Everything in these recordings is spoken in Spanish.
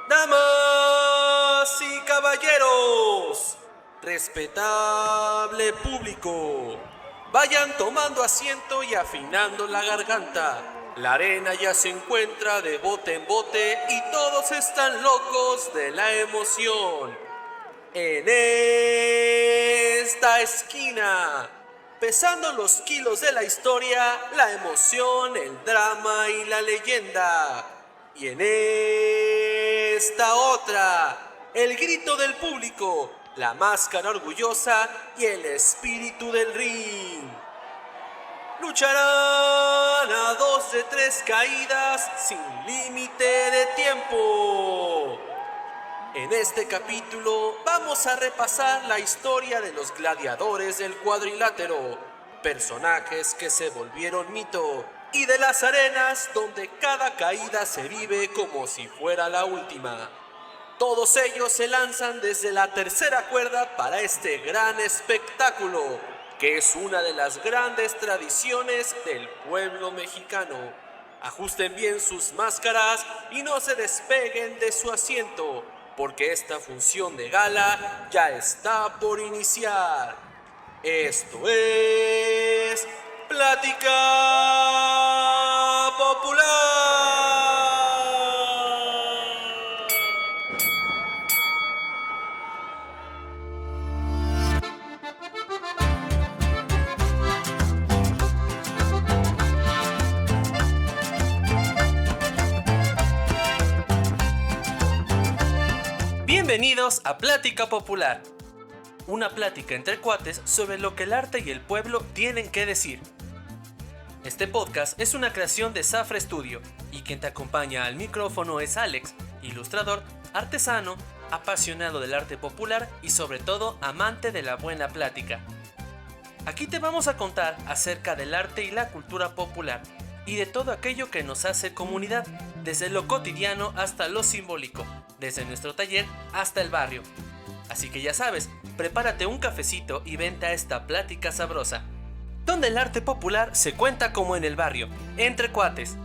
Damas y caballeros, respetable público, vayan tomando asiento y afinando la garganta. La arena ya se encuentra de bote en bote y todos están locos de la emoción. En esta esquina, pesando los kilos de la historia, la emoción, el drama y la leyenda. Y en esta otra, el grito del público, la máscara orgullosa y el espíritu del ring. Lucharán a 2 de 3 caídas sin límite de tiempo. En este capítulo vamos a repasar la historia de los gladiadores del cuadrilátero, personajes que se volvieron mito, y de las arenas donde cada caída se vive como si fuera la última. Todos ellos se lanzan desde la tercera cuerda para este gran espectáculo, que es una de las grandes tradiciones del pueblo mexicano. Ajusten bien sus máscaras y no se despeguen de su asiento, porque esta función de gala ya está por iniciar. Esto es Plática Popular. Bienvenidos a Plática Popular, una plática entre cuates sobre lo que el arte y el pueblo tienen que decir. Este podcast es una creación de Zafra Studio y quien te acompaña al micrófono es Alex, ilustrador, artesano, apasionado del arte popular y sobre todo amante de la buena plática. Aquí te vamos a contar acerca del arte y la cultura popular y de todo aquello que nos hace comunidad, desde lo cotidiano hasta lo simbólico, desde nuestro taller hasta el barrio. Así que ya sabes, prepárate un cafecito y vente a esta plática sabrosa, donde el arte popular se cuenta como en el barrio, entre cuates.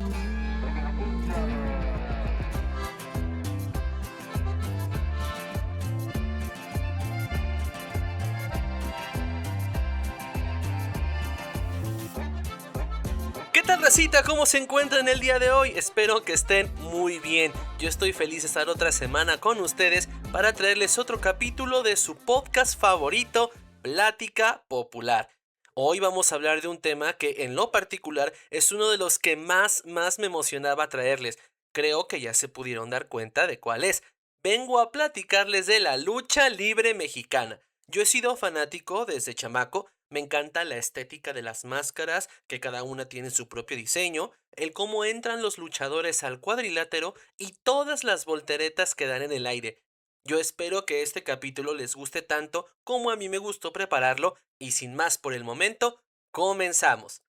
¿Qué tal, racita? ¿Cómo se encuentran el día de hoy? Espero que estén muy bien. Yo estoy feliz de estar otra semana con ustedes para traerles otro capítulo de su podcast favorito, Plática Popular. Hoy vamos a hablar de un tema que en lo particular es uno de los que más me emocionaba traerles. Creo que ya se pudieron dar cuenta de cuál es. Vengo a platicarles de la lucha libre mexicana. Yo he sido fanático desde chamaco. Me encanta la estética de las máscaras, que cada una tiene su propio diseño, el cómo entran los luchadores al cuadrilátero y todas las volteretas que dan en el aire. Yo espero que este capítulo les guste tanto como a mí me gustó prepararlo y sin más por el momento, comenzamos.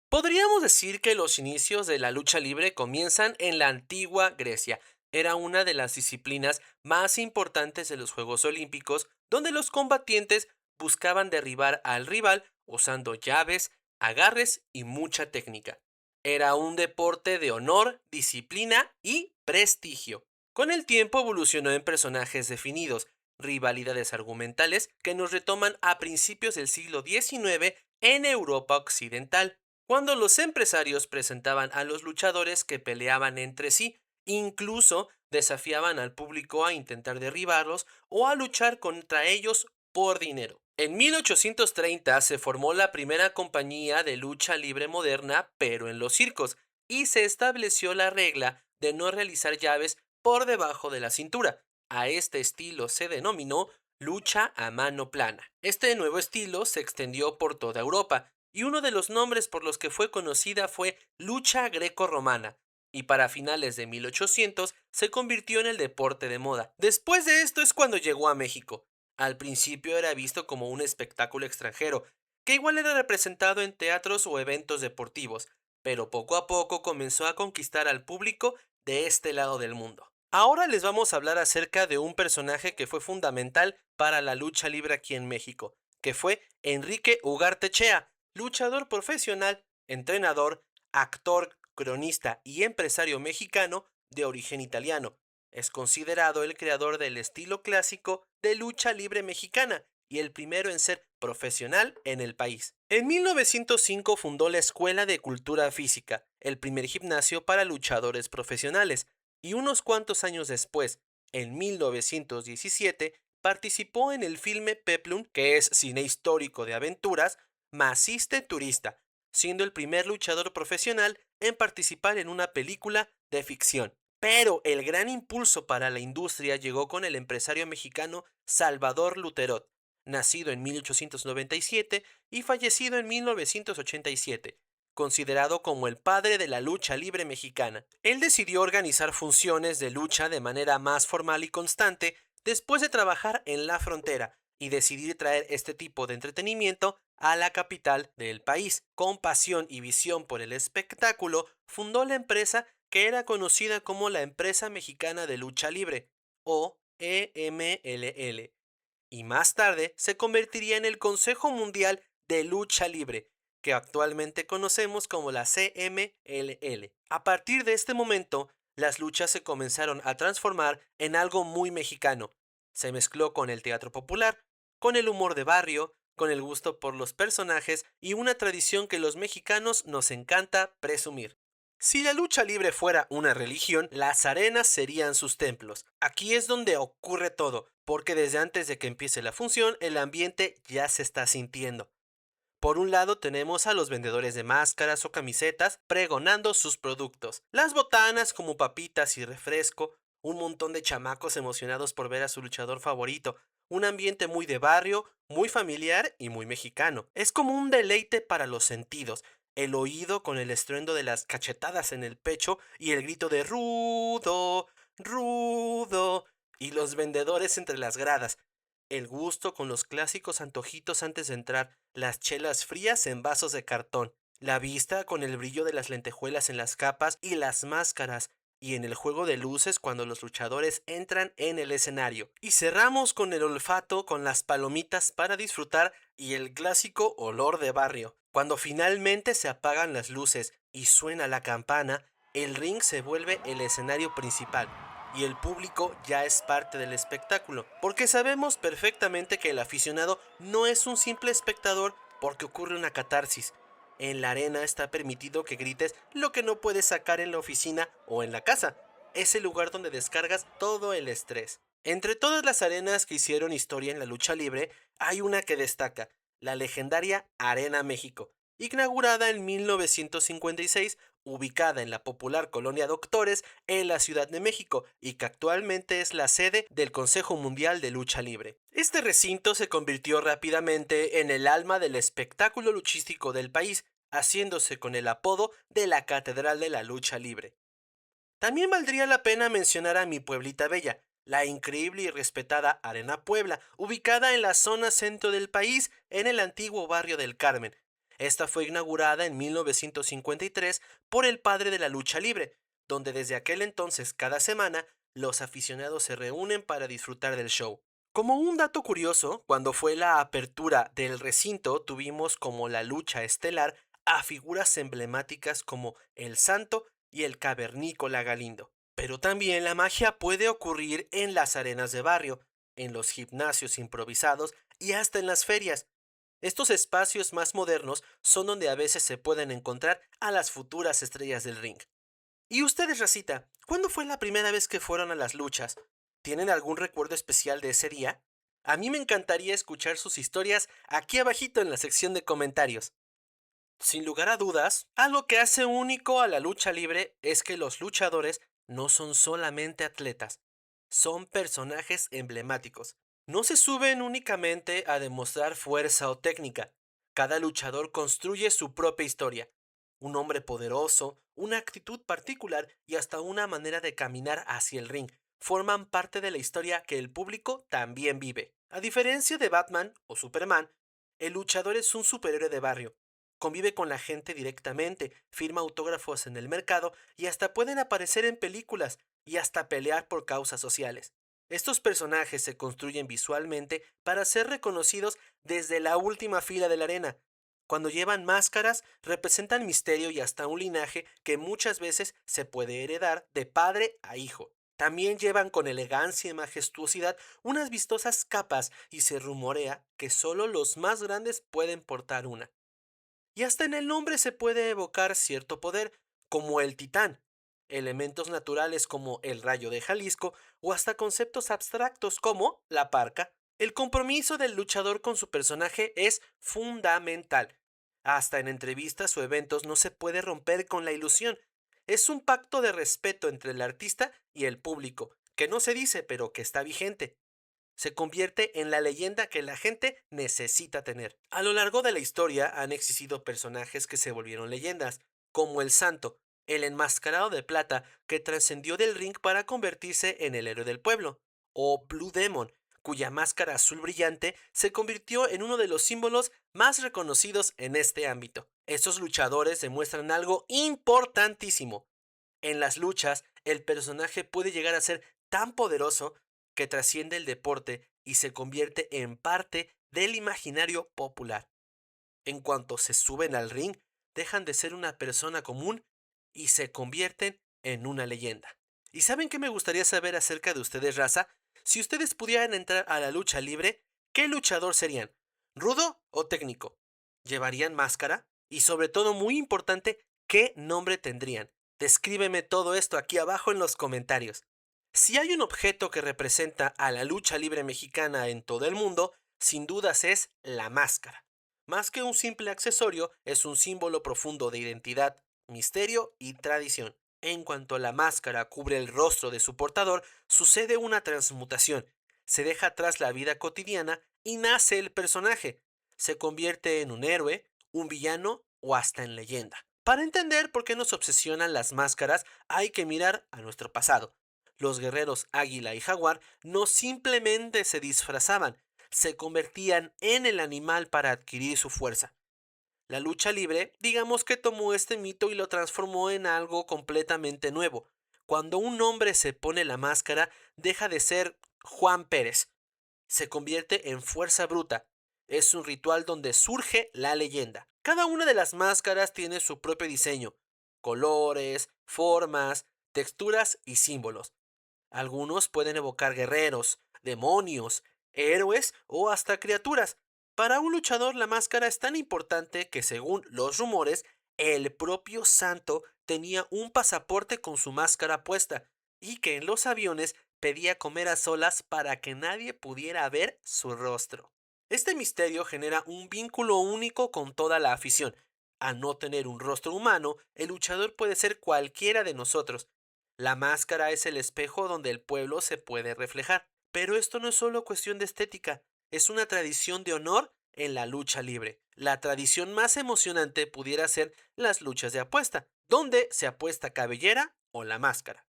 Podríamos decir que los inicios de la lucha libre comienzan en la antigua Grecia. Era una de las disciplinas más importantes de los Juegos Olímpicos, donde los combatientes buscaban derribar al rival usando llaves, agarres y mucha técnica. Era un deporte de honor, disciplina y prestigio. Con el tiempo evolucionó en personajes definidos, rivalidades argumentales que nos retoman a principios del siglo XIX en Europa Occidental, cuando los empresarios presentaban a los luchadores que peleaban entre sí, incluso desafiaban al público a intentar derribarlos o a luchar contra ellos por dinero. En 1830 se formó la primera compañía de lucha libre moderna, pero en los circos, y se estableció la regla de no realizar llaves por debajo de la cintura. A este estilo se denominó lucha a mano plana. Este nuevo estilo se extendió por toda Europa, y uno de los nombres por los que fue conocida fue lucha greco-romana, y para finales de 1800 se convirtió en el deporte de moda. Después de esto es cuando llegó a México. Al principio era visto como un espectáculo extranjero, que igual era representado en teatros o eventos deportivos, pero poco a poco comenzó a conquistar al público de este lado del mundo. Ahora les vamos a hablar acerca de un personaje que fue fundamental para la lucha libre aquí en México, que fue Enrique Ugartechea, luchador profesional, entrenador, actor, cronista y empresario mexicano de origen italiano. Es considerado el creador del estilo clásico de lucha libre mexicana y el primero en ser profesional en el país. En 1905 fundó la Escuela de Cultura Física, el primer gimnasio para luchadores profesionales, y unos cuantos años después, en 1917, participó en el filme Peplum, que es cine histórico de aventuras, Maciste Turista, siendo el primer luchador profesional en participar en una película de ficción. Pero el gran impulso para la industria llegó con el empresario mexicano Salvador Luterot, nacido en 1897 y fallecido en 1987, considerado como el padre de la lucha libre mexicana. Él decidió organizar funciones de lucha de manera más formal y constante después de trabajar en la frontera y decidir traer este tipo de entretenimiento a la capital del país. Con pasión y visión por el espectáculo, fundó la empresa que era conocida como la Empresa Mexicana de Lucha Libre, o EMLL, y más tarde se convertiría en el Consejo Mundial de Lucha Libre, que actualmente conocemos como la CMLL. A partir de este momento, las luchas se comenzaron a transformar en algo muy mexicano. Se mezcló con el teatro popular, con el humor de barrio, con el gusto por los personajes y una tradición que los mexicanos nos encanta presumir. Si la lucha libre fuera una religión, las arenas serían sus templos. Aquí es donde ocurre todo, porque desde antes de que empiece la función, el ambiente ya se está sintiendo. Por un lado tenemos a los vendedores de máscaras o camisetas pregonando sus productos, las botanas como papitas y refresco, un montón de chamacos emocionados por ver a su luchador favorito, un ambiente muy de barrio, muy familiar y muy mexicano. Es como un deleite para los sentidos, el oído con el estruendo de las cachetadas en el pecho y el grito de rudo, rudo, y los vendedores entre las gradas, el gusto con los clásicos antojitos antes de entrar, las chelas frías en vasos de cartón, la vista con el brillo de las lentejuelas en las capas y las máscaras, y en el juego de luces cuando los luchadores entran en el escenario. Y cerramos con el olfato con las palomitas para disfrutar y el clásico olor de barrio. Cuando finalmente se apagan las luces y suena la campana, el ring se vuelve el escenario principal y el público ya es parte del espectáculo, porque sabemos perfectamente que el aficionado no es un simple espectador porque ocurre una catarsis. En la arena está permitido que grites lo que no puedes sacar en la oficina o en la casa. Es el lugar donde descargas todo el estrés. Entre todas las arenas que hicieron historia en la lucha libre, hay una que destaca, la legendaria Arena México, inaugurada en 1956, ubicada en la popular colonia Doctores en la Ciudad de México y que actualmente es la sede del Consejo Mundial de Lucha Libre. Este recinto se convirtió rápidamente en el alma del espectáculo luchístico del país, haciéndose con el apodo de la Catedral de la Lucha Libre. También valdría la pena mencionar a mi Pueblita Bella, la increíble y respetada Arena Puebla, ubicada en la zona centro del país, en el antiguo barrio del Carmen. Esta fue inaugurada en 1953 por el padre de la lucha libre, donde desde aquel entonces cada semana los aficionados se reúnen para disfrutar del show. Como un dato curioso, cuando fue la apertura del recinto tuvimos como la lucha estelar a figuras emblemáticas como el Santo y el Cavernícola Galindo. Pero también la magia puede ocurrir en las arenas de barrio, en los gimnasios improvisados y hasta en las ferias. Estos espacios más modernos son donde a veces se pueden encontrar a las futuras estrellas del ring. ¿Y ustedes, racita? ¿Cuándo fue la primera vez que fueron a las luchas? ¿Tienen algún recuerdo especial de ese día? A mí me encantaría escuchar sus historias aquí abajito en la sección de comentarios. Sin lugar a dudas, algo que hace único a la lucha libre es que los luchadores no son solamente atletas, son personajes emblemáticos. No se suben únicamente a demostrar fuerza o técnica. Cada luchador construye su propia historia. Un hombre poderoso, una actitud particular y hasta una manera de caminar hacia el ring forman parte de la historia que el público también vive. A diferencia de Batman o Superman, el luchador es un superhéroe de barrio. Convive con la gente directamente, firma autógrafos en el mercado y hasta pueden aparecer en películas y hasta pelear por causas sociales. Estos personajes se construyen visualmente para ser reconocidos desde la última fila de la arena. Cuando llevan máscaras, representan misterio y hasta un linaje que muchas veces se puede heredar de padre a hijo. También llevan con elegancia y majestuosidad unas vistosas capas y se rumorea que solo los más grandes pueden portar una. Y hasta en el nombre se puede evocar cierto poder, como el titán, elementos naturales como el rayo de Jalisco o hasta conceptos abstractos como la parca. El compromiso del luchador con su personaje es fundamental. Hasta en entrevistas o eventos no se puede romper con la ilusión. Es un pacto de respeto entre el artista y el público, que no se dice pero que está vigente. Se convierte en la leyenda que la gente necesita tener. A lo largo de la historia han existido personajes que se volvieron leyendas, como el Santo, el enmascarado de plata que trascendió del ring para convertirse en el héroe del pueblo, o Blue Demon, cuya máscara azul brillante se convirtió en uno de los símbolos más reconocidos en este ámbito. Estos luchadores demuestran algo importantísimo. En las luchas, el personaje puede llegar a ser tan poderoso que trasciende el deporte y se convierte en parte del imaginario popular. En cuanto se suben al ring, dejan de ser una persona común y se convierten en una leyenda. ¿Y saben qué me gustaría saber acerca de ustedes, raza? Si ustedes pudieran entrar a la lucha libre, ¿qué luchador serían? ¿Rudo o técnico? ¿Llevarían máscara? Y sobre todo, muy importante, ¿qué nombre tendrían? Descríbeme todo esto aquí abajo en los comentarios. Si hay un objeto que representa a la lucha libre mexicana en todo el mundo, sin dudas es la máscara. Más que un simple accesorio, es un símbolo profundo de identidad, misterio y tradición. En cuanto la máscara cubre el rostro de su portador, sucede una transmutación. Se deja atrás la vida cotidiana y nace el personaje. Se convierte en un héroe, un villano o hasta en leyenda. Para entender por qué nos obsesionan las máscaras, hay que mirar a nuestro pasado. Los guerreros águila y jaguar no simplemente se disfrazaban, se convertían en el animal para adquirir su fuerza. La lucha libre, digamos que tomó este mito y lo transformó en algo completamente nuevo. Cuando un hombre se pone la máscara, deja de ser Juan Pérez, se convierte en fuerza bruta. Es un ritual donde surge la leyenda. Cada una de las máscaras tiene su propio diseño, colores, formas, texturas y símbolos. Algunos pueden evocar guerreros, demonios, héroes o hasta criaturas. Para un luchador la máscara es tan importante que, según los rumores, el propio santo tenía un pasaporte con su máscara puesta y que en los aviones pedía comer a solas para que nadie pudiera ver su rostro. Este misterio genera un vínculo único con toda la afición. Al no tener un rostro humano, el luchador puede ser cualquiera de nosotros. La máscara es el espejo donde el pueblo se puede reflejar. Pero esto no es solo cuestión de estética, es una tradición de honor en la lucha libre. La tradición más emocionante pudiera ser las luchas de apuesta, donde se apuesta cabellera o la máscara.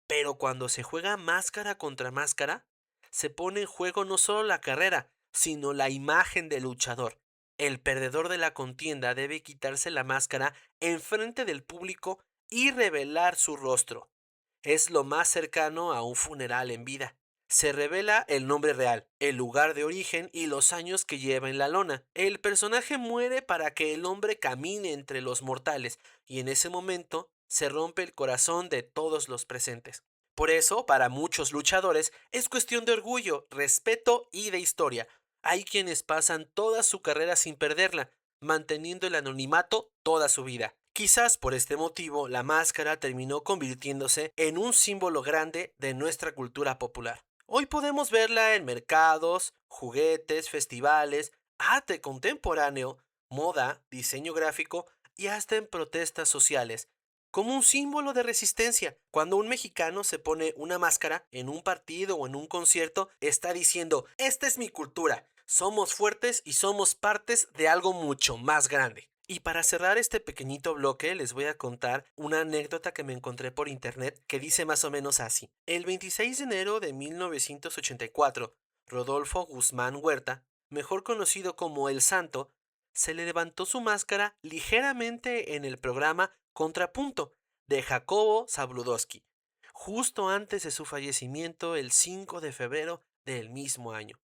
Pero cuando se juega máscara contra máscara, se pone en juego no solo la carrera, sino la imagen del luchador. El perdedor de la contienda debe quitarse la máscara enfrente del público y revelar su rostro. Es lo más cercano a un funeral en vida. Se revela el nombre real, el lugar de origen y los años que lleva en la lona. El personaje muere para que el hombre camine entre los mortales y en ese momento se rompe el corazón de todos los presentes. Por eso, para muchos luchadores, es cuestión de orgullo, respeto y de historia. Hay quienes pasan toda su carrera sin perderla, manteniendo el anonimato toda su vida. Quizás por este motivo la máscara terminó convirtiéndose en un símbolo grande de nuestra cultura popular. Hoy podemos verla en mercados, juguetes, festivales, arte contemporáneo, moda, diseño gráfico y hasta en protestas sociales, como un símbolo de resistencia. Cuando un mexicano se pone una máscara en un partido o en un concierto, está diciendo: esta es mi cultura, somos fuertes y somos partes de algo mucho más grande. Y para cerrar este pequeñito bloque les voy a contar una anécdota que me encontré por internet que dice más o menos así. El 26 de enero de 1984, Rodolfo Guzmán Huerta, mejor conocido como El Santo, se le levantó su máscara ligeramente en el programa Contrapunto de Jacobo Zabludowski, justo antes de su fallecimiento el 5 de febrero del mismo año.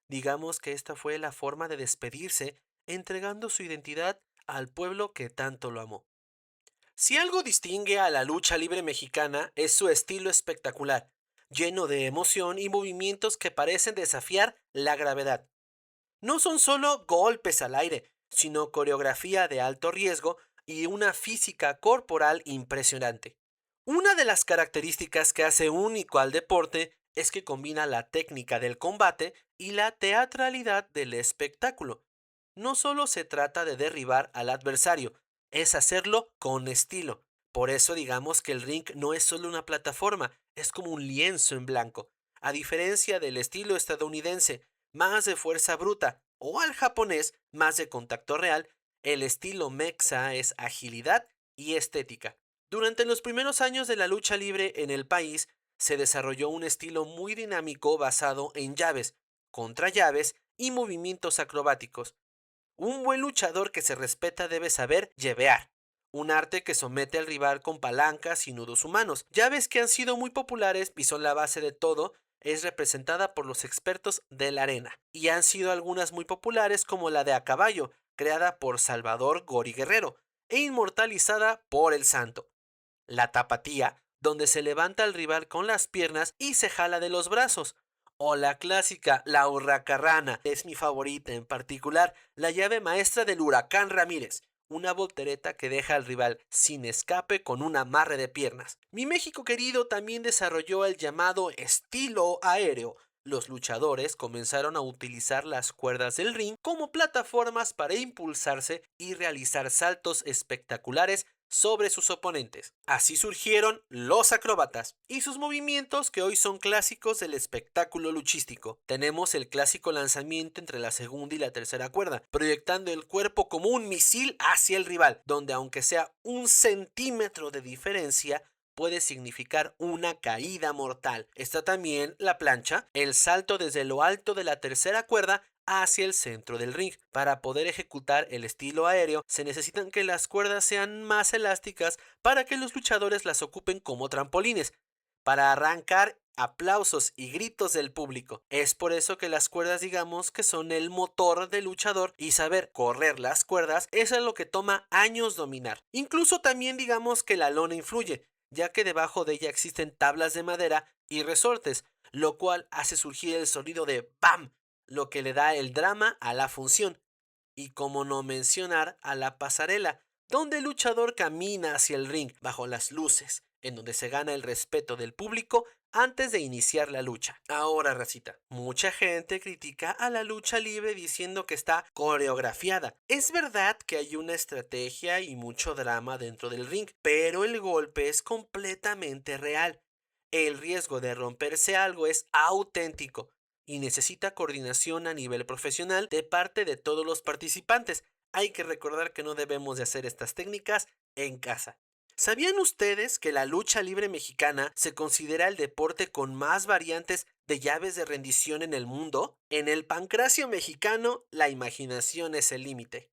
Digamos que esta fue la forma de despedirse, entregando su identidad al pueblo que tanto lo amó. Si algo distingue a la lucha libre mexicana es su estilo espectacular, lleno de emoción y movimientos que parecen desafiar la gravedad. No son solo golpes al aire, sino coreografía de alto riesgo y una física corporal impresionante. Una de las características que hace único al deporte es que combina la técnica del combate y la teatralidad del espectáculo. No solo se trata de derribar al adversario, es hacerlo con estilo. Por eso digamos que el ring no es solo una plataforma, es como un lienzo en blanco. A diferencia del estilo estadounidense, más de fuerza bruta, o al japonés, más de contacto real, el estilo mexa es agilidad y estética. Durante los primeros años de la lucha libre en el país, se desarrolló un estilo muy dinámico basado en llaves, contrallaves y movimientos acrobáticos. Un buen luchador que se respeta debe saber llevear, un arte que somete al rival con palancas y nudos humanos. Llaves que han sido muy populares y son la base de todo, es representada por los expertos de la arena, y han sido algunas muy populares como la de a caballo, creada por Salvador Gori Guerrero, e inmortalizada por el Santo. La tapatía, donde se levanta al rival con las piernas y se jala de los brazos. O la clásica, la hurracarrana, es mi favorita en particular, la llave maestra del Huracán Ramírez, una voltereta que deja al rival sin escape con un amarre de piernas. Mi México querido también desarrolló el llamado estilo aéreo. Los luchadores comenzaron a utilizar las cuerdas del ring como plataformas para impulsarse y realizar saltos espectaculares sobre sus oponentes. Así surgieron los acróbatas y sus movimientos que hoy son clásicos del espectáculo luchístico. Tenemos el clásico lanzamiento entre la segunda y la tercera cuerda, proyectando el cuerpo como un misil hacia el rival, donde aunque sea un centímetro de diferencia, puede significar una caída mortal. Está también la plancha, el salto desde lo alto de la tercera cuerda hacia el centro del ring. Para poder ejecutar el estilo aéreo, se necesitan que las cuerdas sean más elásticas para que los luchadores las ocupen como trampolines, para arrancar aplausos y gritos del público. Es por eso que las cuerdas digamos que son el motor del luchador y saber correr las cuerdas es lo que toma años dominar. Incluso también digamos que la lona influye, ya que debajo de ella existen tablas de madera y resortes, lo cual hace surgir el sonido de ¡bam!, lo que le da el drama a la función. Y como no mencionar a la pasarela, donde el luchador camina hacia el ring bajo las luces, en donde se gana el respeto del público antes de iniciar la lucha. Ahora, racita, mucha gente critica a la lucha libre diciendo que está coreografiada. Es verdad que hay una estrategia y mucho drama dentro del ring, pero el golpe es completamente real. El riesgo de romperse algo es auténtico y necesita coordinación a nivel profesional de parte de todos los participantes. Hay que recordar que no debemos de hacer estas técnicas en casa. ¿Sabían ustedes que la lucha libre mexicana se considera el deporte con más variantes de llaves de rendición en el mundo? En el pancracio mexicano, la imaginación es el límite.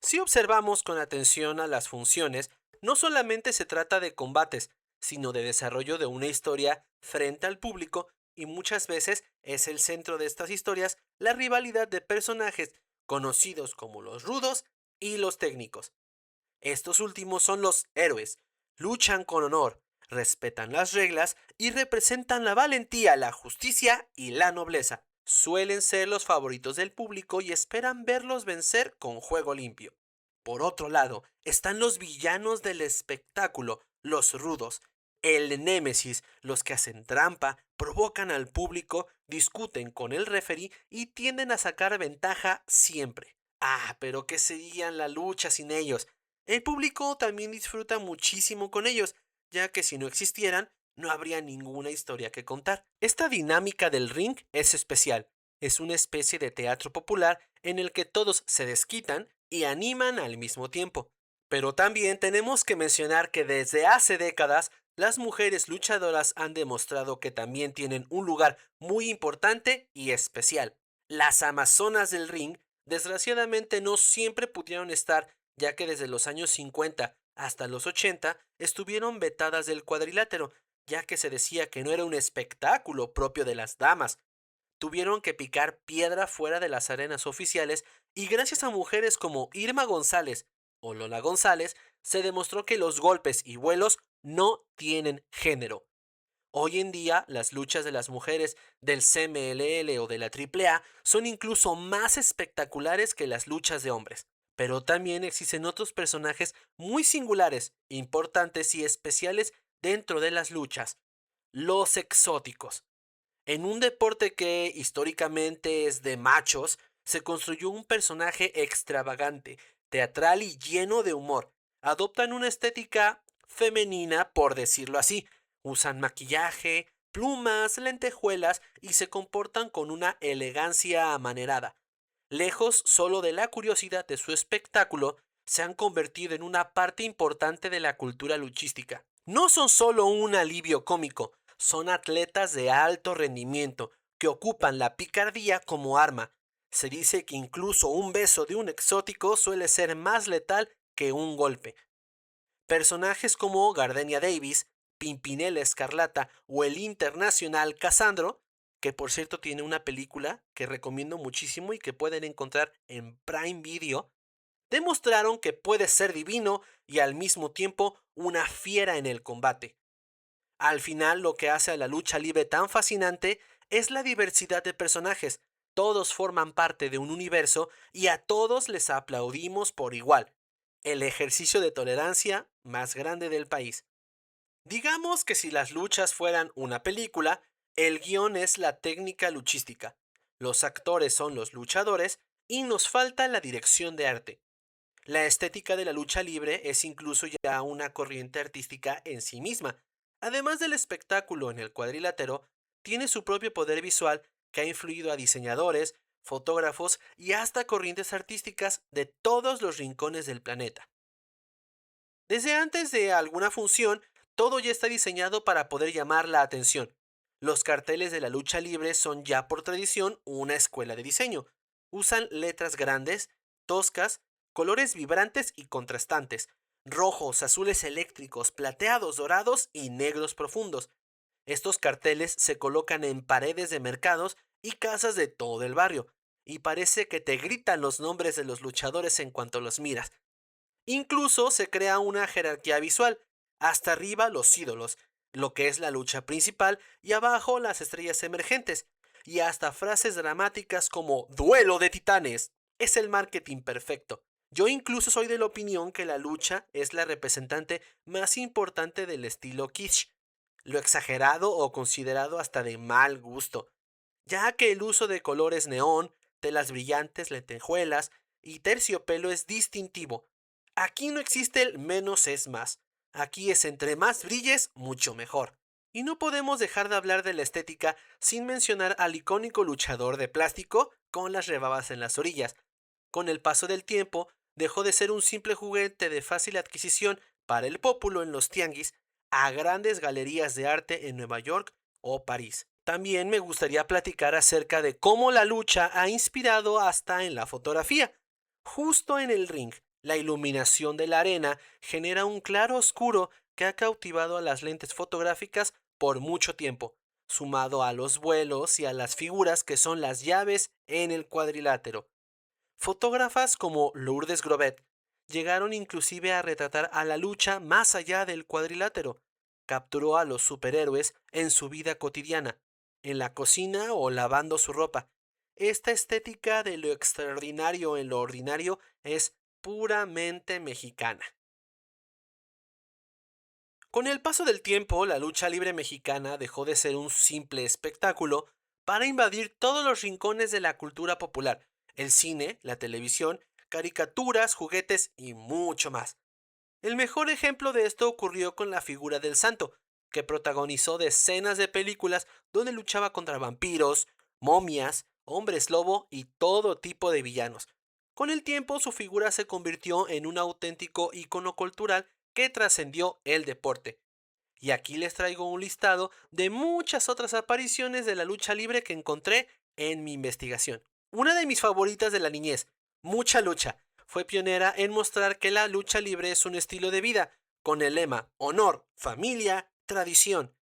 Si observamos con atención a las funciones, no solamente se trata de combates, sino de desarrollo de una historia frente al público y muchas veces es el centro de estas historias la rivalidad de personajes conocidos como los rudos y los técnicos. Estos últimos son los héroes, luchan con honor, respetan las reglas y representan la valentía, la justicia y la nobleza. Suelen ser los favoritos del público y esperan verlos vencer con juego limpio. Por otro lado, están los villanos del espectáculo, los rudos, el némesis, los que hacen trampa, provocan al público, discuten con el referee y tienden a sacar ventaja siempre. Pero ¿qué sería la lucha sin ellos? El público también disfruta muchísimo con ellos, ya que si no existieran, no habría ninguna historia que contar. Esta dinámica del ring es especial. Es una especie de teatro popular en el que todos se desquitan y animan al mismo tiempo. Pero también tenemos que mencionar que desde hace décadas las mujeres luchadoras han demostrado que también tienen un lugar muy importante y especial. Las amazonas del ring desgraciadamente no siempre pudieron estar, ya que desde los años 50 hasta los 80 estuvieron vetadas del cuadrilátero, ya que se decía que no era un espectáculo propio de las damas. Tuvieron que picar piedra fuera de las arenas oficiales y gracias a mujeres como Irma González o Lola González se demostró que los golpes y vuelos no tienen género. Hoy en día, las luchas de las mujeres del CMLL o de la AAA son incluso más espectaculares que las luchas de hombres. Pero también existen otros personajes muy singulares, importantes y especiales dentro de las luchas. Los exóticos. En un deporte que históricamente es de machos, se construyó un personaje extravagante, teatral y lleno de humor. Adoptan una estética femenina, por decirlo así. Usan maquillaje, plumas, lentejuelas y se comportan con una elegancia amanerada. Lejos solo de la curiosidad de su espectáculo, se han convertido en una parte importante de la cultura luchística. No son solo un alivio cómico, son atletas de alto rendimiento que ocupan la picardía como arma. Se dice que incluso un beso de un exótico suele ser más letal que un golpe. Personajes como Gardenia Davis, Pimpinela Escarlata o el internacional Casandro, que por cierto tiene una película que recomiendo muchísimo y que pueden encontrar en Prime Video, demostraron que puede ser divino y al mismo tiempo una fiera en el combate. Al final, lo que hace a la lucha libre tan fascinante es la diversidad de personajes. Todos forman parte de un universo y a todos les aplaudimos por igual. El ejercicio de tolerancia más grande del país. Digamos que si las luchas fueran una película, el guión es la técnica luchística, los actores son los luchadores y nos falta la dirección de arte. La estética de la lucha libre es incluso ya una corriente artística en sí misma. Además del espectáculo en el cuadrilátero, tiene su propio poder visual que ha influido a diseñadores, fotógrafos y hasta corrientes artísticas de todos los rincones del planeta. Desde antes de alguna función, todo ya está diseñado para poder llamar la atención. Los carteles de la lucha libre son ya por tradición una escuela de diseño. Usan letras grandes, toscas, colores vibrantes y contrastantes, rojos, azules eléctricos, plateados, dorados y negros profundos. Estos carteles se colocan en paredes de mercados y casas de todo el barrio, y parece que te gritan los nombres de los luchadores en cuanto los miras. Incluso se crea una jerarquía visual. Hasta arriba los ídolos, lo que es la lucha principal, y abajo las estrellas emergentes. Y hasta frases dramáticas como Duelo de Titanes. Es el marketing perfecto. Yo incluso soy de la opinión que la lucha es la representante más importante del estilo kitsch, lo exagerado o considerado hasta de mal gusto, ya que el uso de colores neón, telas brillantes, lentejuelas y terciopelo es distintivo. Aquí no existe el menos es más. Aquí es entre más brilles, mucho mejor. Y no podemos dejar de hablar de la estética sin mencionar al icónico luchador de plástico con las rebabas en las orillas. Con el paso del tiempo, dejó de ser un simple juguete de fácil adquisición para el pópulo en los tianguis a grandes galerías de arte en Nueva York o París. También me gustaría platicar acerca de cómo la lucha ha inspirado hasta en la fotografía. Justo en el ring, la iluminación de la arena genera un claro oscuro que ha cautivado a las lentes fotográficas por mucho tiempo, sumado a los vuelos y a las figuras que son las llaves en el cuadrilátero. Fotógrafas como Lourdes Grobet llegaron inclusive a retratar a la lucha más allá del cuadrilátero. Capturó a los superhéroes en su vida cotidiana, en la cocina o lavando su ropa. Esta estética de lo extraordinario en lo ordinario es puramente mexicana. Con el paso del tiempo, la lucha libre mexicana dejó de ser un simple espectáculo para invadir todos los rincones de la cultura popular, el cine, la televisión, caricaturas, juguetes y mucho más. El mejor ejemplo de esto ocurrió con la figura del Santo, que protagonizó decenas de películas donde luchaba contra vampiros, momias, hombres lobo y todo tipo de villanos. Con el tiempo su figura se convirtió en un auténtico ícono cultural que trascendió el deporte. Y aquí les traigo un listado de muchas otras apariciones de la lucha libre que encontré en mi investigación. Una de mis favoritas de la niñez, Mucha Lucha, fue pionera en mostrar que la lucha libre es un estilo de vida, con el lema honor, familia, tradición.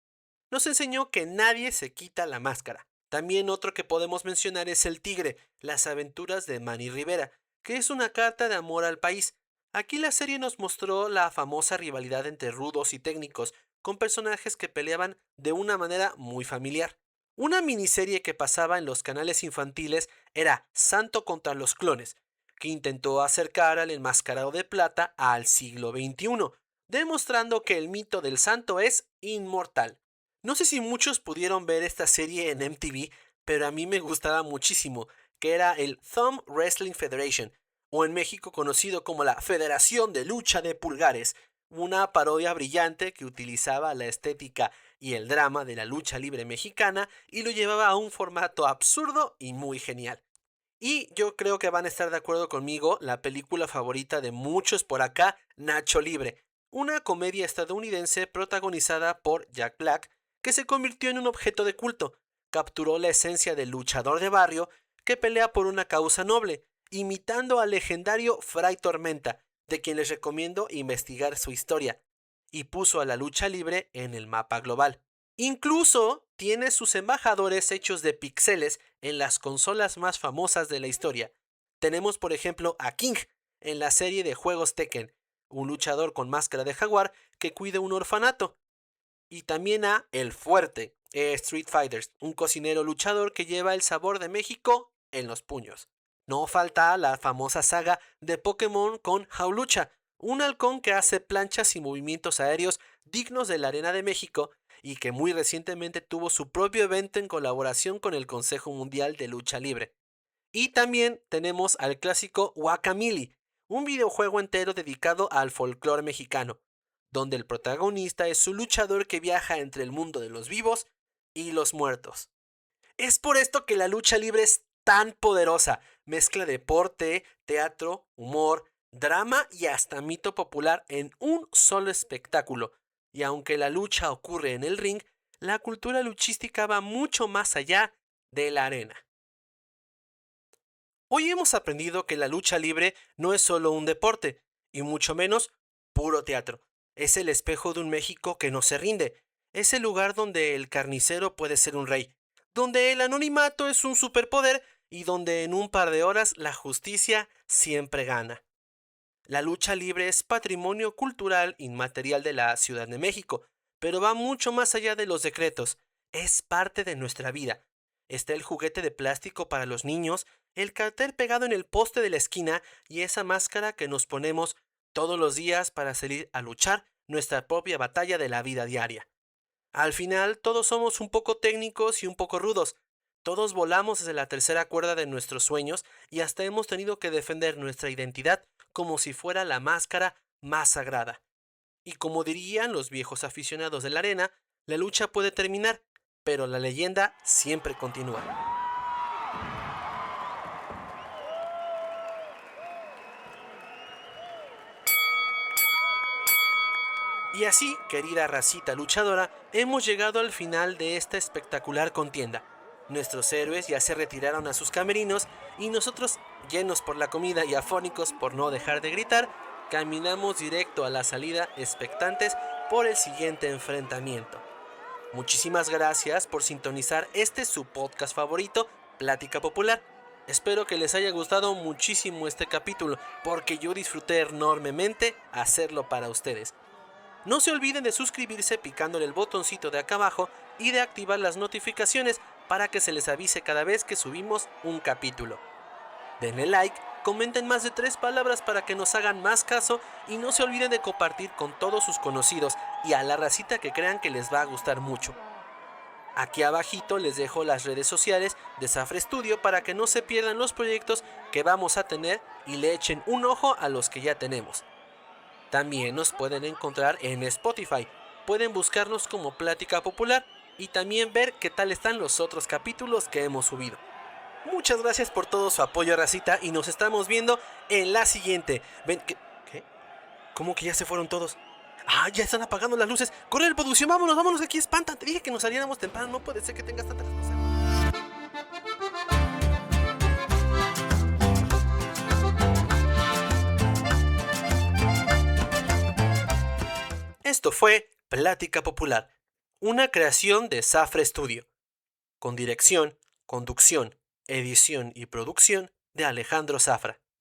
nos enseñó que nadie se quita la máscara. También otro que podemos mencionar es El Tigre, las aventuras de Manny Rivera, que es una carta de amor al país. Aquí la serie nos mostró la famosa rivalidad entre rudos y técnicos, con personajes que peleaban de una manera muy familiar. Una miniserie que pasaba en los canales infantiles era Santo contra los clones, que intentó acercar al enmascarado de plata al siglo XXI, demostrando que el mito del santo es inmortal. No sé si muchos pudieron ver esta serie en MTV, pero a mí me gustaba muchísimo, que era el Thumb Wrestling Federation, o en México conocido como la Federación de Lucha de Pulgares, una parodia brillante que utilizaba la estética y el drama de la lucha libre mexicana y lo llevaba a un formato absurdo y muy genial. Y yo creo que van a estar de acuerdo conmigo, la película favorita de muchos por acá, Nacho Libre, una comedia estadounidense protagonizada por Jack Black, que se convirtió en un objeto de culto. Capturó la esencia del luchador de barrio que pelea por una causa noble, imitando al legendario Fray Tormenta, de quien les recomiendo investigar su historia, y puso a la lucha libre en el mapa global. Incluso tiene sus embajadores hechos de píxeles en las consolas más famosas de la historia. Tenemos por ejemplo a King en la serie de juegos Tekken, un luchador con máscara de jaguar que cuida un orfanato. Y también a El Fuerte, Street Fighters, un cocinero luchador que lleva el sabor de México en los puños. No falta la famosa saga de Pokémon con Jaulucha, un halcón que hace planchas y movimientos aéreos dignos de la Arena de México y que muy recientemente tuvo su propio evento en colaboración con el Consejo Mundial de Lucha Libre. Y también tenemos al clásico Guacamole, un videojuego entero dedicado al folclore mexicano, donde el protagonista es un luchador que viaja entre el mundo de los vivos y los muertos. Es por esto que la lucha libre es tan poderosa, mezcla deporte, teatro, humor, drama y hasta mito popular en un solo espectáculo. Y aunque la lucha ocurre en el ring, la cultura luchística va mucho más allá de la arena. Hoy hemos aprendido que la lucha libre no es solo un deporte, y mucho menos puro teatro. Es el espejo de un México que no se rinde. Es el lugar donde el carnicero puede ser un rey, donde el anonimato es un superpoder y donde en un par de horas la justicia siempre gana. La lucha libre es patrimonio cultural inmaterial de la Ciudad de México, pero va mucho más allá de los decretos. Es parte de nuestra vida. Está el juguete de plástico para los niños, el cartel pegado en el poste de la esquina y esa máscara que nos ponemos todos los días para salir a luchar nuestra propia batalla de la vida diaria. Al final, todos somos un poco técnicos y un poco rudos. Todos volamos desde la tercera cuerda de nuestros sueños y hasta hemos tenido que defender nuestra identidad como si fuera la máscara más sagrada. Y como dirían los viejos aficionados de la arena, la lucha puede terminar, pero la leyenda siempre continúa. Y así, querida racita luchadora, hemos llegado al final de esta espectacular contienda. Nuestros héroes ya se retiraron a sus camerinos y nosotros, llenos por la comida y afónicos por no dejar de gritar, caminamos directo a la salida expectantes por el siguiente enfrentamiento. Muchísimas gracias por sintonizar su podcast favorito, Plática Popular. Espero que les haya gustado muchísimo este capítulo, porque yo disfruté enormemente hacerlo para ustedes. No se olviden de suscribirse picándole el botoncito de acá abajo y de activar las notificaciones para que se les avise cada vez que subimos un capítulo. Denle like, comenten más de 3 palabras para que nos hagan más caso y no se olviden de compartir con todos sus conocidos y a la racita que crean que les va a gustar mucho. Aquí abajito les dejo las redes sociales de Zafre Studio para que no se pierdan los proyectos que vamos a tener y le echen un ojo a los que ya tenemos. También nos pueden encontrar en Spotify, pueden buscarnos como Plática Popular y también ver qué tal están los otros capítulos que hemos subido. Muchas gracias por todo su apoyo, racita, y nos estamos viendo en la siguiente. ¿Qué? ¿Cómo que ya se fueron todos? ¡Ah, ya están apagando las luces! ¡Corre, producción! ¡Vámonos! Aquí espantan. Te dije que nos saliéramos temprano. No puede ser que tengas tanta responsabilidad. Esto fue Plática Popular, una creación de Zafra Studio, con dirección, conducción, edición y producción de Alejandro Zafra.